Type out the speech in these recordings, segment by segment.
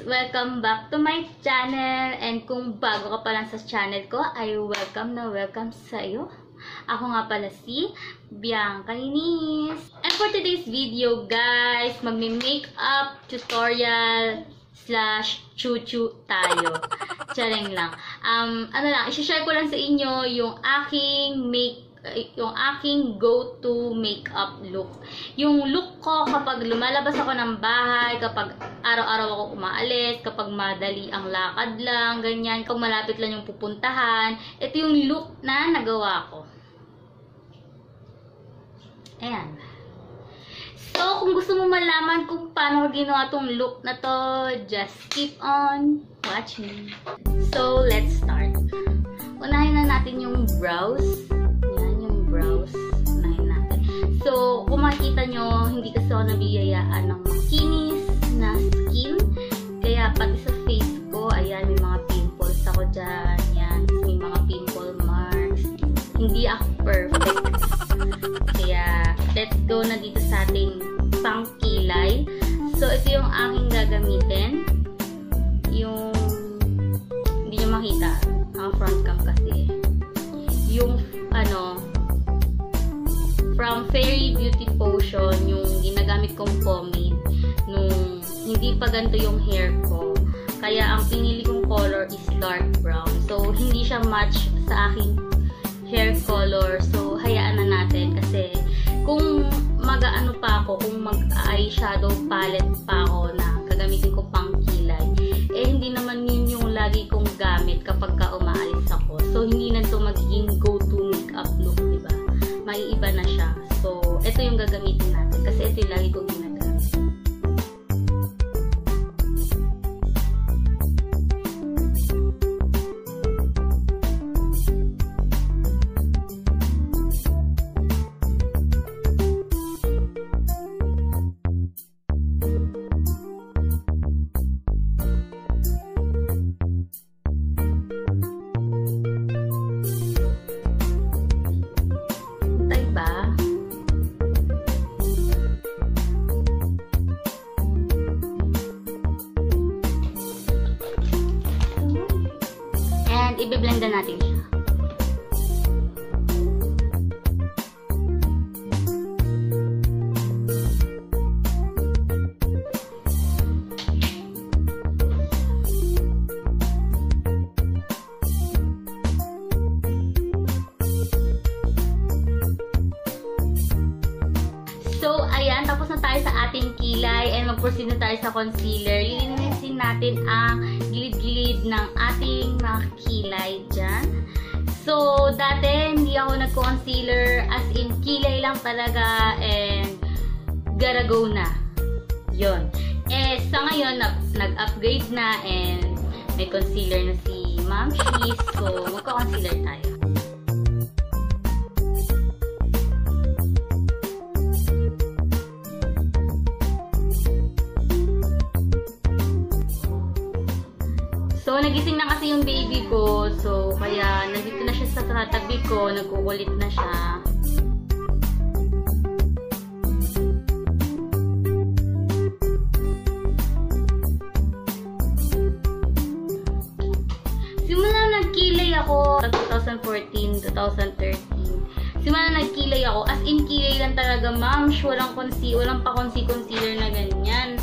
Welcome back to my channel. And kung bago ka pa lang sa channel ko, ay welcome na welcome sa iyo. Ako nga pala si Bianca, Eunice. And for today's video, guys, magme-makeup tutorial / chuchu tayo. Charing lang. I-share ko lang sa inyo yung aking go-to makeup look. Yung look ko kapag lumalabas ako ng bahay, kapag araw-araw ako umaalis, kapag madali ang lakad lang, ganyan, kapag malapit lang yung pupuntahan. Ito yung look na nagawa ko. Ayan. So, kung gusto mo malaman kung paano ko ginawa tong look na to, just keep on watching. So, let's start. Unahin na natin yung brows. Brows. Unahin natin. So, kung makikita nyo, hindi kasi ako nabiyayaan ng makinis na skin. Kaya, pati sa face ko, ayan, may mga pimples ako dyan. Yan. May mga pimple marks. Hindi ako perfect. Kaya, let's go na dito sa ating pangkilay. So, ito yung aking gagamitin. Yung, hindi nyo makita. Ang front cam kasi. Yung, from Fairy Beauty Potion, yung ginagamit kong pomade nung hindi pa ganito yung hair ko. Kaya ang pinili kong color is dark brown. So, hindi siya match sa aking hair color. So, hayaan na natin kasi kung mag-ano pa ako, kung mag-eyeshadow palette pa ako na gagamitin ko pang kilay, eh hindi naman yun yung lagi kong gamit kapag ka umaalis ako. So, hindi na ito magiging go-to makeup look, diba? Maiiba na siya. So, ito yung gagamitin natin kasi ito yung lagi kong ginagamit. I-blend natin siya. So, ayan, tapos na tayo sa ating kilay and mag-proceed na tayo sa concealer. Lilinisin natin ang gilid-gilid ng ating mga kilay dyan. So, dati hindi ako nag-concealer, as in kilay lang talaga and gotta go na. Yun. Eh, sa ngayon, nag-upgrade na and may concealer na si mamshie. So, magka-concealer tayo. So, nagising na kasi yung baby ko. So, kaya nandito na siya sa katabi ko. Nagkukulit na siya. Simula nagkilay ako 2014, 2013. Simula nagkilay ako. As in, kilay lang talaga, ma'am. Walang pa-concealer na ganyan.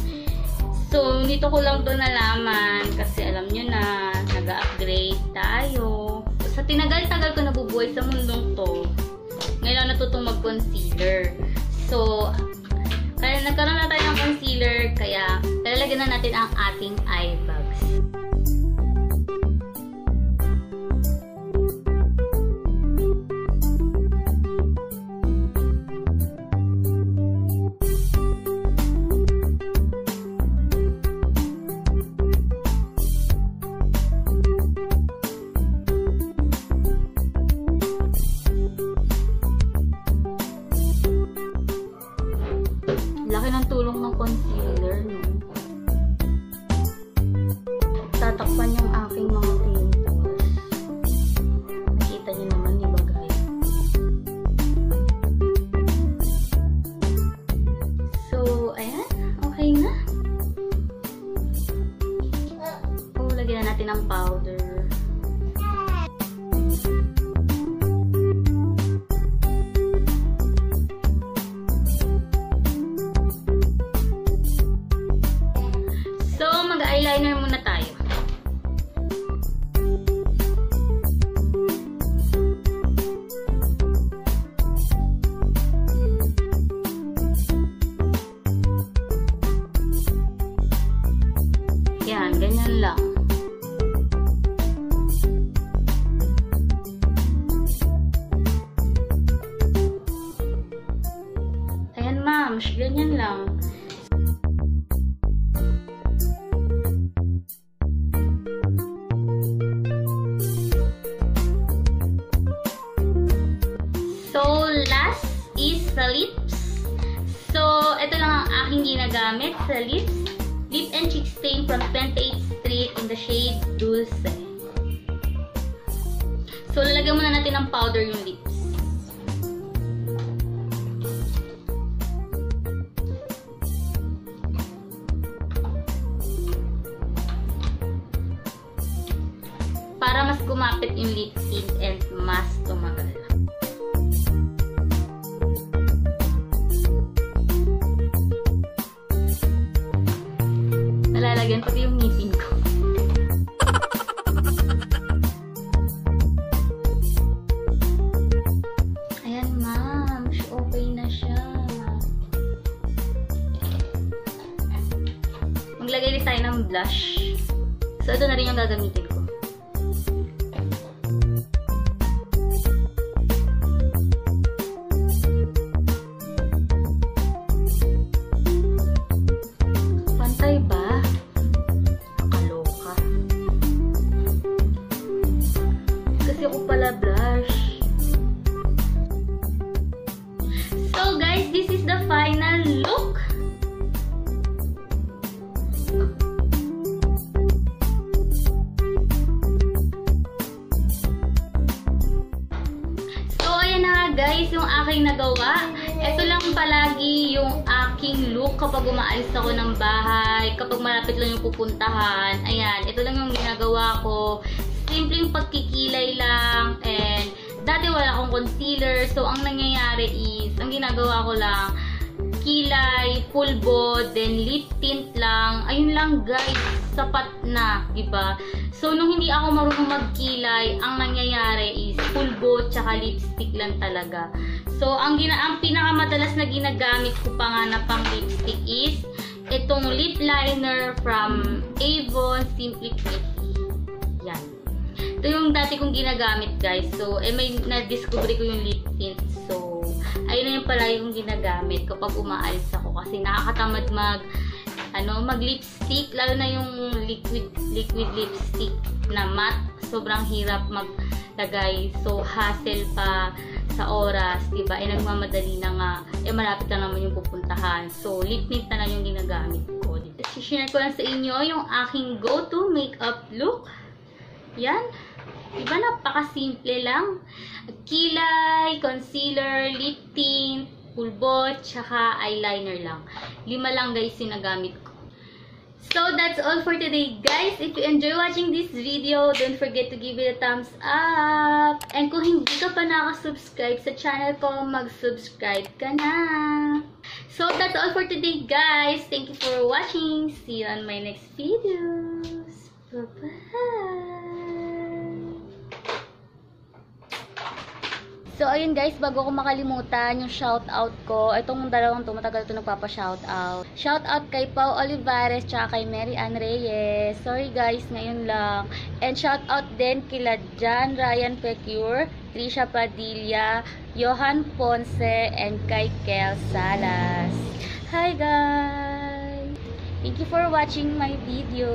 So, dito ko lang to nalaman kasi alam nyo na nag-upgrade tayo. Sa tinagal-tagal ko nabubuhay sa mundong to, ngayon lang natutong mag-concealer. So, kaya nagkaroon na tayo ng concealer, kaya lalagyan na natin ang ating eye bags. Laki ng tulong ng concealer, no? Ganyan lang. So, last is the lips. So, ito lang ang aking ginagamit sa lips. Lip and Cheek Stain from 28th Street in the shade Dulce. So, lalagyan muna natin ng powder yung lips. Para mas kumapit yung lip tint and mas tumagal. Nalalagyan pati yung ngipin ko. Ayan, ma'am. Okay na siya. Maglagay din tayo ng blush. So, ito na rin yung gagamitin ko. Pantay ba? Nakaloka. Kasi ako pala blush. So guys, this is the final look. So ayan na nga guys, yung aking nagawa. Ito lang palagi yung aking look kapag umaalis ako ng bahay, kapag malapit lang yung pupuntahan. Ayan, ito lang yung ginagawa ko. Simpleng pagkikilay lang, and dati wala akong concealer, so ang nangyayari is, ang ginagawa ko lang, kilay, pulbo, then lip tint lang. Ayun lang guys, sapat na, diba? So, nung hindi ako marunong magkilay, ang nangyayari is pulbo tsaka lipstick lang talaga. So, ang pinakamadalas na ginagamit ko pa nga na pang lipstick is itong lip liner from Avon Simply Pretty. Yan. Ito yung dati kong ginagamit guys. So, may na-discover ko yung lip tint. So, ayun na yung pala yung ginagamit kapag umaalis ako. Kasi nakakatamad mag-lipstick. Lalo na yung liquid lipstick na matte. Sobrang hirap maglagay. So, hassle pa sa oras, diba? Nagmamadali na nga. Malapit na naman yung pupuntahan. So, lip tint na lang yung ginagamit ko. I-share ko lang sa inyo yung aking go-to makeup look. Yan. Diba? Napaka-simple lang. Kilay, concealer, lip tint, pulbo, tsaka eyeliner lang. 5 lang guys yung nagamit ko. So, that's all for today, guys. If you enjoy watching this video, don't forget to give it a thumbs up. And kung hindi ka pa nakasubscribe sa channel ko, mag-subscribe ka na. So, that's all for today, guys. Thank you for watching. See you on my next videos. Bye-bye. So, ayun guys, bago ko makalimutan yung shoutout ko, itong dalawang to, matagal ito nagpapa-shoutout. Shoutout kay Pau Olivares, tsaka kay Mary Ann Reyes. Sorry guys, ngayon lang. And shoutout din kila John Ryan Pecure, Trisha Padilla, Johan Ponce, and kay Kel Salas. Hi guys! Thank you for watching my video.